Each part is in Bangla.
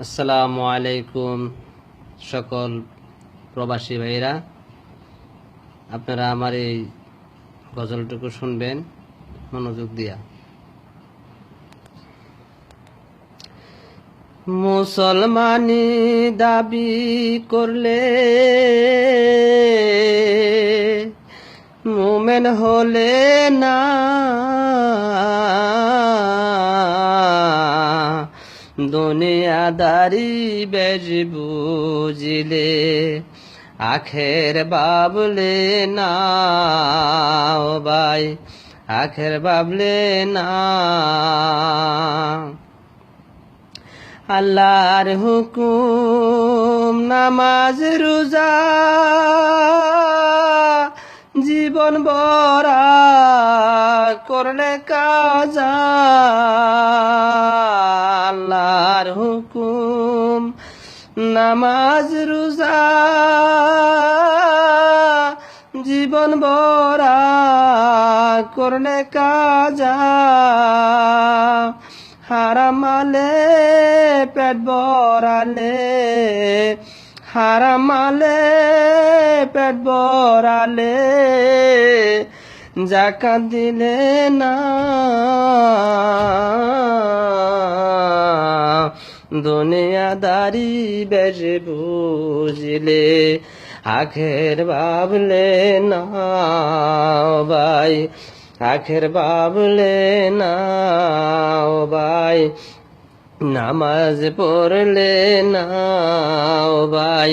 আসসালামু আলাইকুম সকল প্রবাসী ভাইরা, আপনারা আমার এই গজলটুকু শুনবেন মনোযোগ দিয়া। মুসলমানি দাবি করলে মুমেন হলে না, দুনিয়াদারি বেশ বুঝিলে আখের বাবলে না, ও ভাই আখের বাবলে না। আল্লাহর হুকুম নামাজ রোজা জীবন বরা করলে কাজা, আল্লাহর হুকুম নামাজ রোজা জীবন বরা করলে কাজা, হারামালে পেট বরালে, হারামালে পেট বরালে যাকাত দিলে না, দুনিয়াদারি বেশ বুঝলে আখের ভাবলে না, ভাই আখের ভাবলে না, ভাই নামাজ পড়লে না, ভাই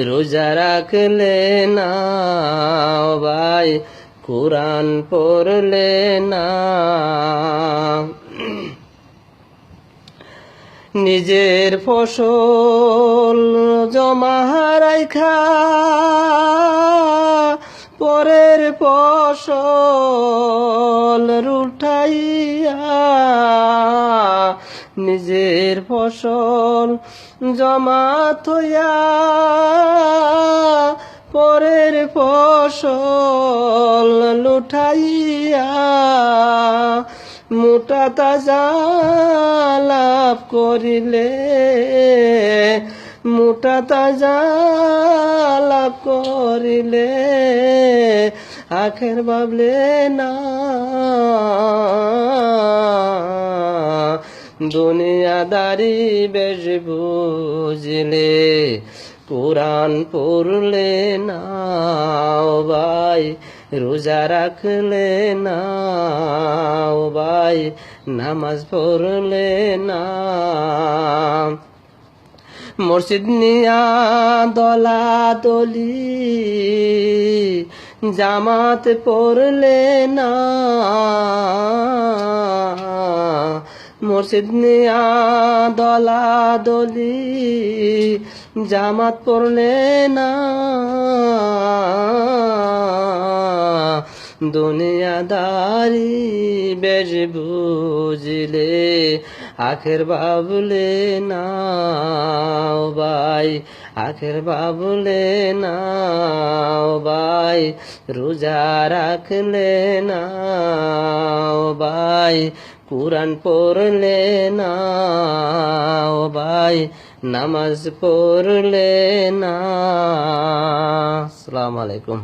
রোজা রাখলে না, ভাই কোরআন পড়লে না, নিজের ফসল জমা রাইখা পরের ফসল রুঠাইয়া, নিজের ফসল জমা থইয়া পরের ফসল লুঠাইয়া, মোটা তাজা লাভ করিলে, মোটা তাজা লাভ করিলে আখের ভাবলে না, দুনিয়াদারি বেশ বুঝলে কোরআন পড়লে না, ভাই রোজা রাখলে না, ভাই নামাজ পড়লে না, মসজিদ নিয়া দলাদলি জামাত পড়লে না, মসজিদ নিয়া দলাদলি জামাত পড়লে না, দুনিয়াদারি বেশ বুঝলে আখের ভাবলে না, ভাই আখের ভাবলে না, ভাই রোজা রাখলে না, ভাই কোরআন পড়লে না, ভাই নামাজ পড়লে না। আসসালামু আলাইকুম।